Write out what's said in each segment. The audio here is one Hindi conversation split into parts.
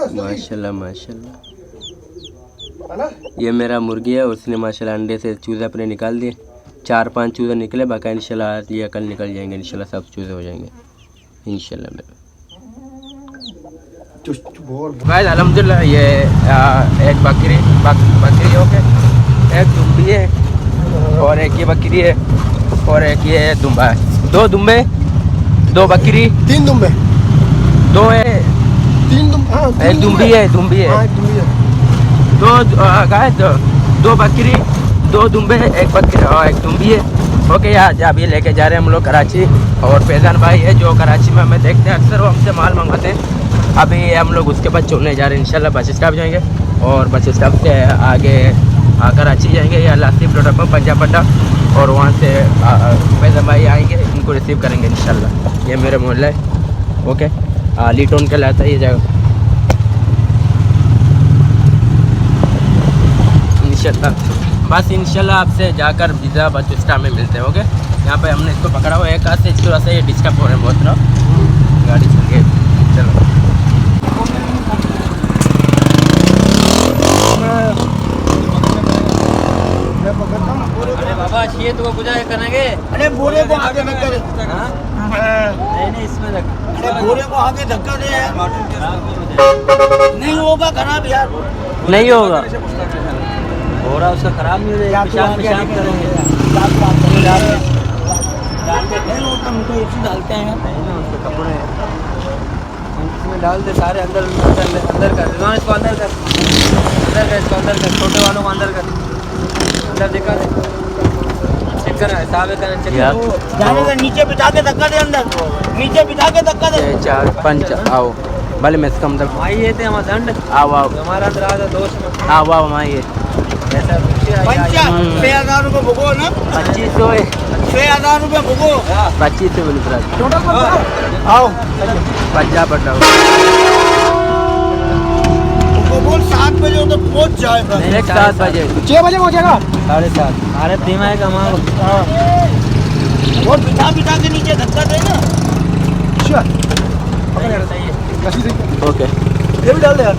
माशाल्लाह माशाल्लाह। ये मेरा मुर्गी है, उसने माशाल्लाह अंडे से चूज़े अपने निकाल दिए। 4-5 चूज़े निकले, बाकी इंशाल्लाह आज या कल निकल जाएंगे। इंशाल्लाह सब चूज़े हो जाएंगे इंशाल्लाह मेरा। गाइस अल्हम्दुलिल्लाह ये एक बकरी ओके, एक दुम्बी है और एक ये बकरी है और एक ये दुम्बा है। 2 दुम्बे 2 बकरी 3 दुम्बे 2 है 3 दुम्बे एक दुम्बी है 2 गाइस 2 बकरी 2 दुम्बे एक बकरी और एक दुम्बी है ओके। आज अभी लेके जा रहे हैं हम लोग कराची। और फैजान भाई है जो कराची में हमें देखते हैं अक्सर, वो हमसे माल मंगवाते हैं। अभी हम लोग उसके बाद छोड़ने जा रहे हैं इंशाल्लाह। बस स्टॉप जाएंगे और बस स्टॉप से आगे कराची जाएंगे या लासी पेट्रोल पंप पंजाब अड्डा, और वहाँ से फैजान भाई आएंगे, इनको रिसीव करेंगे इंशाल्लाह। ये मेरे मोहल्ला है ओके, लीटोन के लाता है ये जगह इंशाल्लाह। बस इंशाल्लाह आपसे जाकर बीजा बस स्टॉप में मिलते हैं ओके। यहाँ पे हमने इसको पकड़ा हुआ है एक हाथ से, इस तरह से ये डिस्टर्ब हो रहे हैं बहुत ना, गाड़ी चल गई। चलो अरे बाबा ये तो गुजारिश करेंगे। अरे बोरे को आगे मत कर। नहीं इसमें रख। अरे बोरे को आगे धक्का दे यार। नहीं होगा खराब यार, नहीं होगा बोरा उसका खराब नहीं हो जाएगा। पेशाब करेंगे नहीं होता, हमको इसी डालते हैं उसके कपड़े इसमें डाल दे सारे अंदर अंदर कर। इसको अंदर कर, इसको अंदर कर, छोटे वालों को अंदर कर, अंदर दिखा दे, चेक कर साहब चेक जाने का। नीचे बिठा के धक्का दे, अंदर नीचे बिठा के धक्का दे। 4 5 आओ भले मैं इसका अंदर आई ये थे हमारा दंड आओ हमारा अंदर आ दोस्त आओ आइए। ऐसा 6,000 रुपये भुगो ना, 2500 है 6,000 रुपये भुगो, 2500 बोल रहा आओ पंजाब अड्डा बोल 7 बजे उधर पहुँच जाए। 7 बजे 6 बजे पहुँचेगा 7:30। अरे धीमा है कमाल और बिठा के नीचे धक्का दे ना। ओके ये भी डाल दे यार।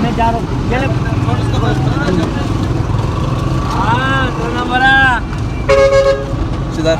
मैं जा रहा हूँ। हाँ 2 नंबर सुधर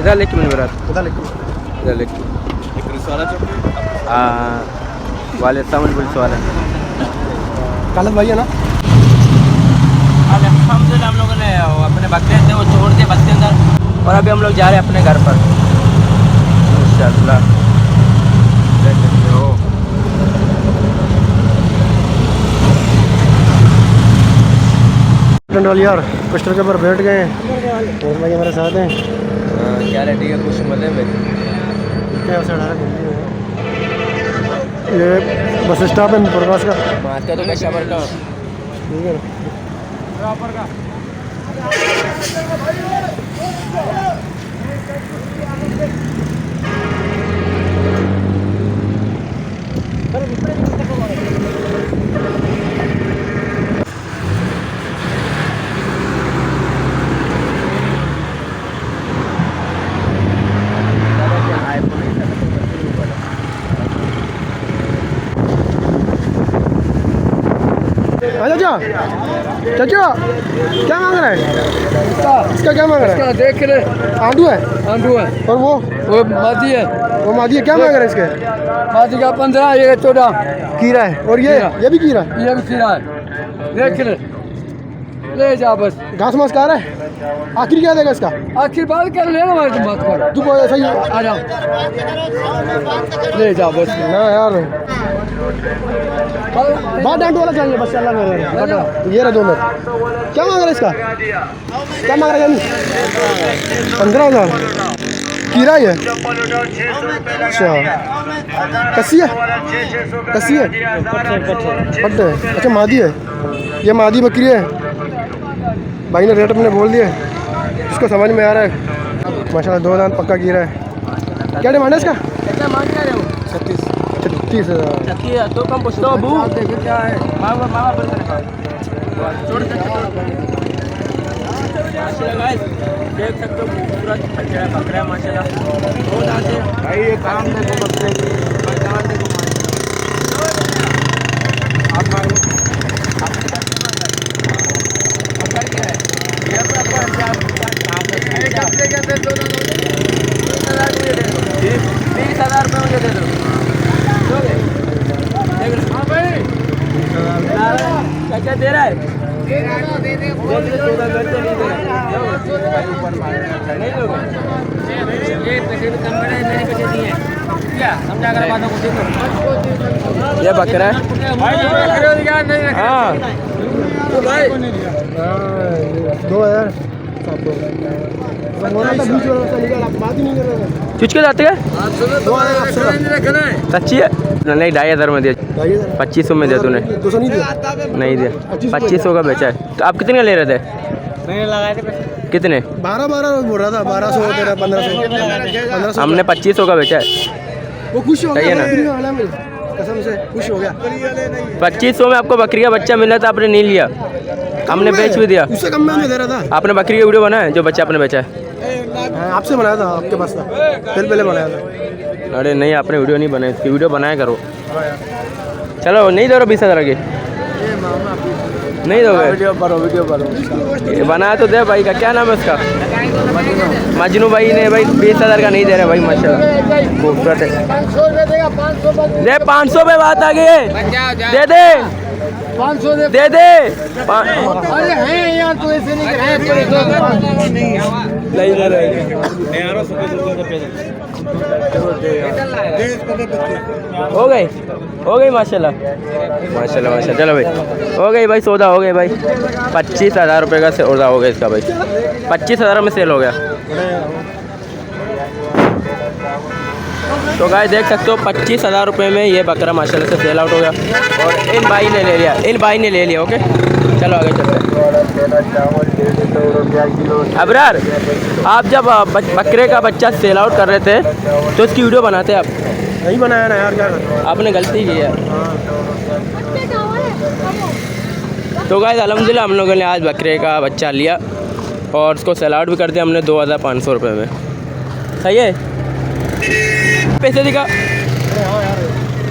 इधर लेके मिल रहा इधर लेके वाले सामान पुलिस वाले कालत भाई है ना। हम लोगों ने अपने बकरे थे वो छोड़ दिए बस के अंदर, और अभी हम लोग जा रहे हैं अपने घर पर इंशाल्लाह। देख सकते हो यार पोस्टर के ऊपर बैठ गए और भाई हमारे साथ हैं। क्या रेडी है कुछ मतलब में ये बस स्टॉप है प्रकाश का। मास्टर तो कैसा बरका ठीक है चाचा चाचा क्या मांग रहा है इसका क्या मांग रहा है? देख ले आंडू है और वो मादी है क्या मांग रहा है इसके? मादी का 15 ये 14 कीरा है और ये भी कीरा है। ये भी खीरा है देख ले जा बस। घास मास खा रहा है। आखिर क्या देगा इसका? आखिर बात कर ले ना हमारे बात कर तू सही है। आ जा ले जा बस ना यार बात डांट वाला चाहिए बस। चल ये रहा 2 मिनट। क्या मांग रहा है इसका? क्या मांग रहा है? 15,000 कीरा ही है। अच्छा, कस्सी है? कस्सी है? पट्टे। अच्छा, मादी है। ये मादी बकरी है। भाई ने रेट अपने बोल दिए, इसको समझ में आ रहा है। माशाल्लाह 2 दांत पक्का कीरा है। क्या डिमांड है इसका? कितना मांग क्या रहे हो? 36,000। तो कम पूछते हो बू क्या है? मामा मामा बोल कर छोड़ दे। माशाल्लाह देख सकते हो खूबसूरत बच्चा है, बकरा है माशाल्लाह। दो दांत है भाई, ये काम देखो बकरे की, दांत देखो माशाल्लाह। आप मांगो आपका क्या है? ये अपना 50 20,000 रुपये मुझे दे दो। क्या दे रहा है? ये बकरा है। हाँ 2,000। चुच के जाते हैं? सच्ची है? नहीं 2,500 में दिया, 2500 में दिया तूने। 200 नहीं दिया? नहीं दिया, 2500 का बेचा है। तो आप कितने का ले रहे थे? मैंने लगाए थे कितने? 12 बोल रहा था। 1200 तेरा 1500। हमने 2500 का बेचा है। वो खुश हो सही है गया ना? कसम से खुश हो गया। 2500 में आपको बकरी का बच्चा मिला था, आपने नहीं लिया, हमने बेच भी दिया। उससे कम में दे रहा था। आपने बकरी का वीडियो बनाया है जो बच्चा आपने बेचा है? हाँ, आपसे बनाया था, आपके पास था, पहले बनाया था। अरे नहीं, आपने वीडियो नहीं बनाई, इसकी वीडियो बनाया करो। चलो नहीं दो रहे 20,000 की? नहीं दोगे? वीडियो करो। बना तो दे भाई का, क्या नाम है उसका? मजनू भाई ने भाई 20,000 का नहीं दे रहे भाई माशाल्लाह, खूबसूरत है। दे 500 पे बात आ गई है, दे दे 500 दे दे। अरे हैं यार, तो ऐसे नहीं नहीं दे रहे। हो गई माशाल्लाह माशाल्लाह माशाल्लाह। चलो भाई हो गई भाई, सौदा हो गई भाई। 25,000 रुपये का सौदा हो गया इसका भाई, 25,000 में सेल हो गया। तो गाय देख सकते हो 25,000 रुपये में ये बकरा माशाल्लाह से सेल आउट हो गया। और इन भाई ने ले लिया। ओके चलो आगे चलते हैं। अबरार, आप जब बकरे का बच्चा सेल आउट कर रहे थे तो उसकी वीडियो बनाते आप? नहीं बनाया ना यार, क्या करें? आपने गलती की है। तो गाइस अल्हम्दुलिल्लाह हम लोगों ने आज बकरे का बच्चा लिया और उसको सेल आउट भी कर दिया हमने 2,500 रुपये में। सही है? पैसे दिखाओ,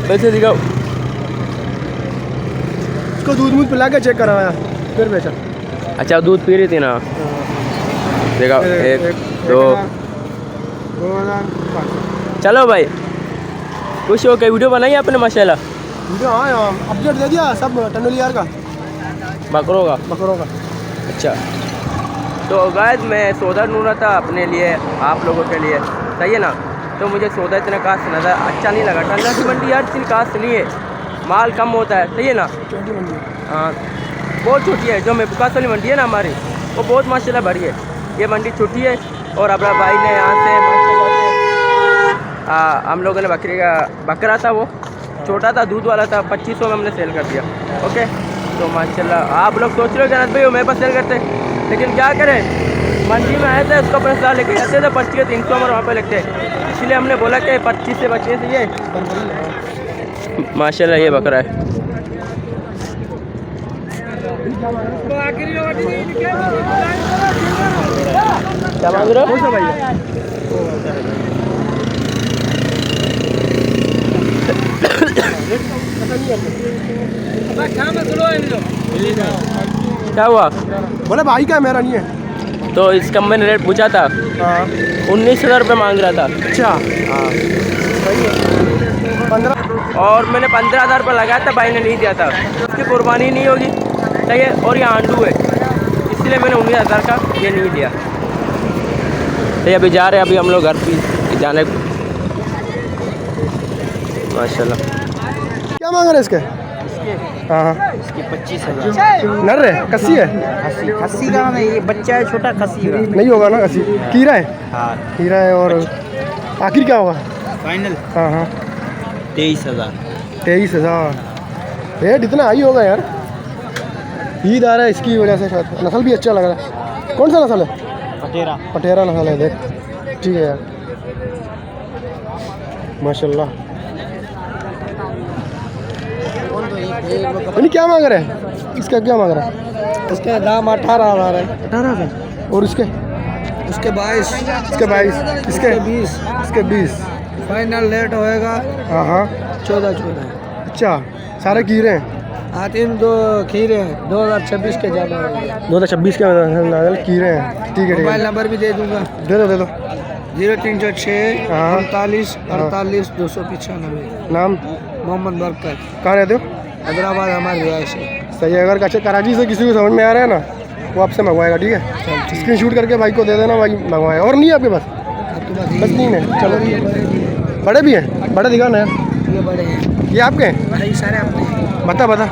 पैसे दिखाओ। उसको दूध पिला के चेक कराया, फिर बेचा। अच्छा दूध पी रही थी ना? देखा 1 2। 2,500। चलो भाई खुश हो के वीडियो बनाई आपने माशाल्लाह? वीडियो हाँ अपडेट दे दिया सब टंडोलियार का, बकरों बकरों का। अच्छा तो गाइस मैं सौदा ढूंढ रहा था अपने लिए, आप लोगों के लिए, सही है ना? तो मुझे सौदा इतना कास्ट नज़र अच्छा नहीं लगा। टंडा की मंडी यार इतनी कास्ट नहीं है, माल कम होता है, सही है ना? हाँ बहुत छोटी है। जो मेपुकास वाली मंडी है ना हमारी, वो बहुत माशाल्लाह बड़ी है। ये मंडी छोटी है और अपना भाई ने यहाँ से माशाल्लाह से हम लोगों ने बकरी का बकरा था, वो छोटा था, दूध वाला था, 2500 में हमने सेल कर दिया। ओके तो माशाल्लाह आप लोग सोच रहे हो जनाब भाई वो मेरे पास सेल करते, लेकिन क्या करें मंडी में आए थे उसको 5,000 लेके जाते थे, 25 के 300 हमारे वहाँ पे लगते, इसलिए हमने बोला कि 25 से बचने से ये माशाल्लाह ये बकरा है। क्या मांग रहे हो? क्या हुआ? बोले भाई का मेरा नहीं है। तो इसका मैंने रेट पूछा था, 19,000 रुपये मांग रहा था। अच्छा हाँ 15 और मैंने 15,000 रुपये लगाया था, भाई ने नहीं दिया था, उसकी कुर्बानी नहीं होगी, सही है? और ये आंडू है, इसलिए मैंने 19,000 का ये नहीं दिया। तो अभी जा रहे हैं, अभी हम लोग घर पे जाने माशाल्लाह। क्या मांग रहे हैं इसके? हाँ इसकी 25,000। नर है, कस्सी है? खस्सी का नहीं, ये बच्चा है छोटा खस्सी का। नहीं होगा ना कस्सी, कीरा है? हाँ हीरा है और आखिर क्या होगा? फाइनल हाँ हाँ 23,000। 23,000 रेट इतना हाई होगा यार। ईद आ रहा है इसकी वजह से शायद। नस्ल भी अच्छा लग रहा है। कौन सा नस्ल है? पटेरा। पटेरा नस्ल है देख। ठीक है यार माशाल्लाह। यानी क्या मांग रहे हैं? इसका क्या मांग रहा है? इसका दाम 18,000 है। 18,000 और इसके? उसके 22। इसके 22 इसके 20। इसके 20। फाइनल रेट होएगा हाँ हाँ 14,14। अच्छा सारे कीरे हैं। तीन दो खीरे हैं 2026 के जाना है। 2026 के कीरे हैं। ठीक है ठीक मोबाइल है नंबर भी दे दूंगा। दे दो 0306 हाँ। 48 48 295। नाम? मोहम्मद बरकत। कहाँ रहते हो? हैदराबाद हमारी रिहाइश है। सही है। अगर अच्छा कराची से किसी को समझ में आ रहा है ना वो आपसे मंगवाएगा। ठीक है स्क्रीन शूट करके भाई को दे देना भाई मंगवाएगा। और नहीं है आपके पास? बस नहीं है चलो। बड़े भी हैं? बड़े दिखाना यार। ये बड़े हैं। ये आपके हैं? बड़े ही सारे अपने हैं। बता बता।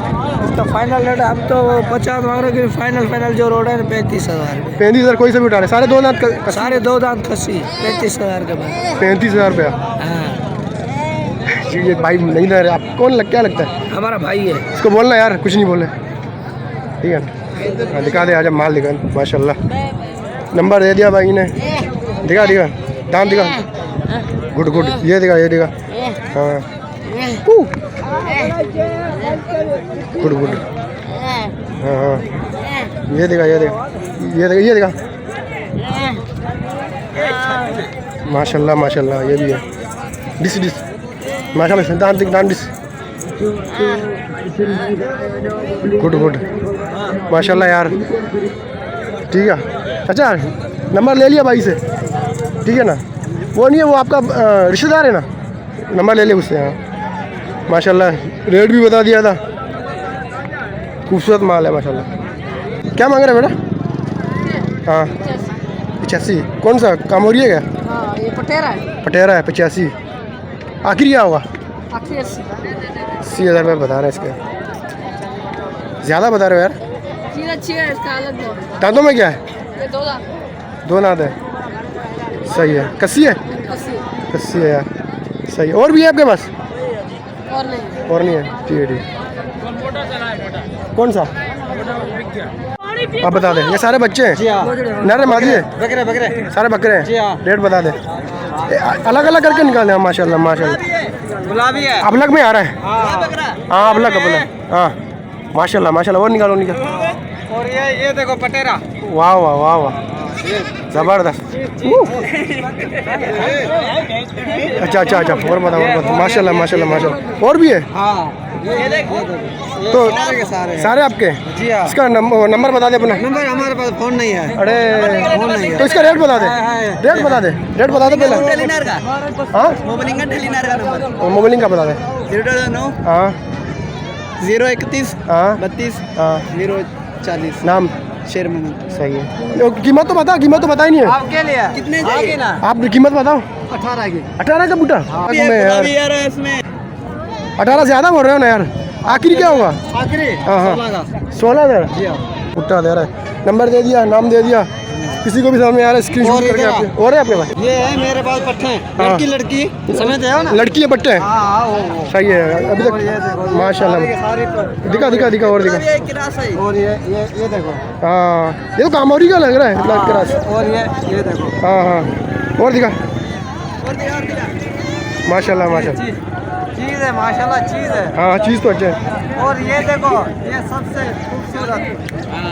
इसका फाइनल रेट हम तो 50 मांग रहे हैं। फाइनल जो रोड है 35,000 रुपये। 35,000 कोई से भी उठा रहे। सारे दो दांत सारे दो दांत खसी 35,000 के बाद। 35,000 रुपया। हाँ ये भाई नहीं दे रहे आप। कौन क्या लगता है? हमारा भाई है। इसको बोलना यार कुछ नहीं बोले। ठीक है हाँ दिखा दे। आजा माल दिखा माशाल्लाह। नंबर दे दिया भाई ने। दिखा दाम दिखा। गुड गुड ये दिखा हाँ गुड गुड हाँ हाँ ये दिखा माशाल्लाह माशाल्लाह। ये भी है डिस माशाल्लाह। दान डिस गुड माशाल्लाह यार। ठीक है अच्छा नंबर ले लिया भाई से। ठीक है ना वो नहीं है वो आपका रिश्तेदार है ना? नंबर ले लिया उससे। हाँ माशाल्लाह रेट भी बता दिया था। खूबसूरत माल है माशाल्लाह। क्या मांग रहे हैं बेटा? हाँ 85। कौन सा कामोरी है क्या? हाँ ये पटेरा है। पटेरा है 85। आखिर क्या होगा? आखिर 80,000 रुपये बता रहे हैं इसके। ज़्यादा बता रहे हो यार। चीज़ अच्छी है इसका अलग दो। दांतों में क्या है? ये दो दांत दो दांत है। सही है। कस्सी है? 80 कस्सी है यार। सही है। और भी है आपके पास? और नहीं और नहीं है? ठीक है ठीक। कौन सा आप बता दें। ये सारे बच्चे हैं? नर मादी है? बकरे सारे बकरे हैं? जी हाँ। रेट बता दें। अलग अलग करके निकाले हैं माशाल्लाह माशाल्लाह। गुलाबी है। अबलग में आ रहा है। हाँ अबलग हाँ माशाल्लाह माशाल्लाह। और निकालो और ये देखो पटेरा। वाह वाह वाह वाह ज़बरदस्त। अच्छा और बताओ माशाल्लाह माशाल्लाह। और भी है? हाँ तो सारे आपके? जी हाँ। इसका नंबर बता दे अपना। नंबर हमारे पास फोन नहीं है। अरे फोन नहीं है। तो इसका रेट बता दे। रेट बता दे पहले। हाँ मोबाइलिंग का बता दे। 009 हाँ 031 हाँ 32 हाँ 040। नाम? शेर मोहम्मद। सही है। कीमत तो बता ही नहीं है। आपके लिए कितने चाहिए ना? आप कीमत बताओ। 18 की। 18 का बूटा में यार। यार इसमें 18 ज़्यादा बोल रहे हो ना यार। आखिर क्या होगा? आखिरी हाँ हाँ 16,000 बूटा दे रहा है। नंबर दे दिया नाम दे दिया। किसी को भी समझ में आ रहा है स्क्रीनशॉट करके आपके। और है आपके पास? ये है मेरे पास पट्टे हैं। हाँ। लड़की समझ हो ना? लड़की है बट्टे हैं? हाँ सही है अभी तक माशाल्लाह। दिखा और दिखा। और ये देखो। हाँ ये तो कामौरी का लग रहा है ब्लैक क्रॉस। और ये देखो। हाँ और दिखा माशाल्लाह चीज़ है माशाल्लाह चीज़ है। हाँ चीज़ तो अच्छा है। और ये देखो ये सबसे खूबसूरत।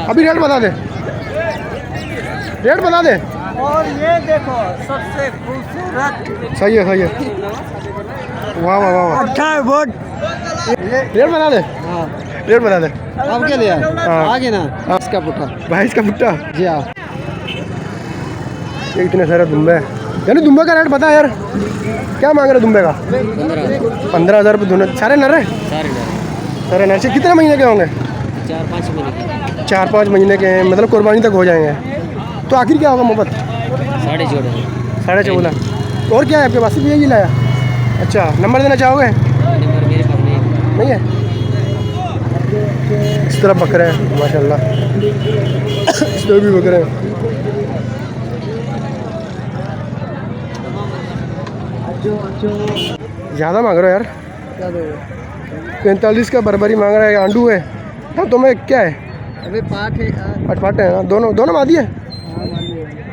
अभी रेट बता दे। और ये देखो सबसे खूबसूरत। सही है वाह अच्छा है बहुत। रेट बता दे। आपके लिए हाँ। आगे ना इसका पुट्ठा। भाई इसका भुट्टा जी हाँ। ये इतने सारे दुम्बे हैं। यानी दुम्बे का रेट बता यार। क्या मांग रहे दुम्बे का? 15,000 रुपये दोनों। सारे नर हैं? सारे नर से कितने महीने के होंगे? 4-5 महीने। 4-5 महीने के हैं मतलब कुर्बानी तक हो जाएंगे। तो आखिर क्या होगा मोहब्बत? 14.5। और क्या है आपके पास? सिर्फ यही लाया? अच्छा नंबर देना चाहोगे? नंबर मेरे पास नहीं है। इस तरफ बकरे हैं माशाल्लाह। इस तरफ भी बकरे हैं। ज़्यादा मांग रहे हो यार, क्या दोगे? 45 का बर्बरी मांग रहा है, आंडू है। हाँ तो मैं क्या है, अभी पाठ है अटपाटे हैं, हाँ, दोनों मादी है,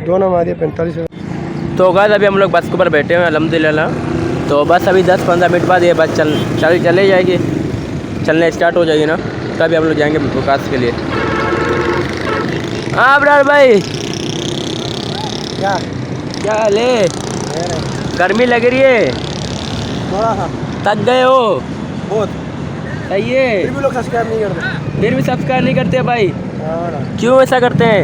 दोनों मादी है। 45 है। तो गाइस अभी हम लोग बस के ऊपर बैठे हुए हैं अल्हम्दुलिल्लाह। तो बस अभी 10-15 मिनट बाद ये बस चले जाएगी, चलने स्टार्ट हो जाएगी ना, तभी हम लोग जाएंगे विकास के लिए। हाँ ब्रदर भाई, क्या क्या हाल है? गर्मी लग रही है, थोड़ा सा थक गए हो? बहुत, सही है, फिर भी लोग सब्सक्राइब नहीं करते। फिर भी सब्सक्राइब नहीं करते भाई, हाँ क्यों ऐसा करते हैं?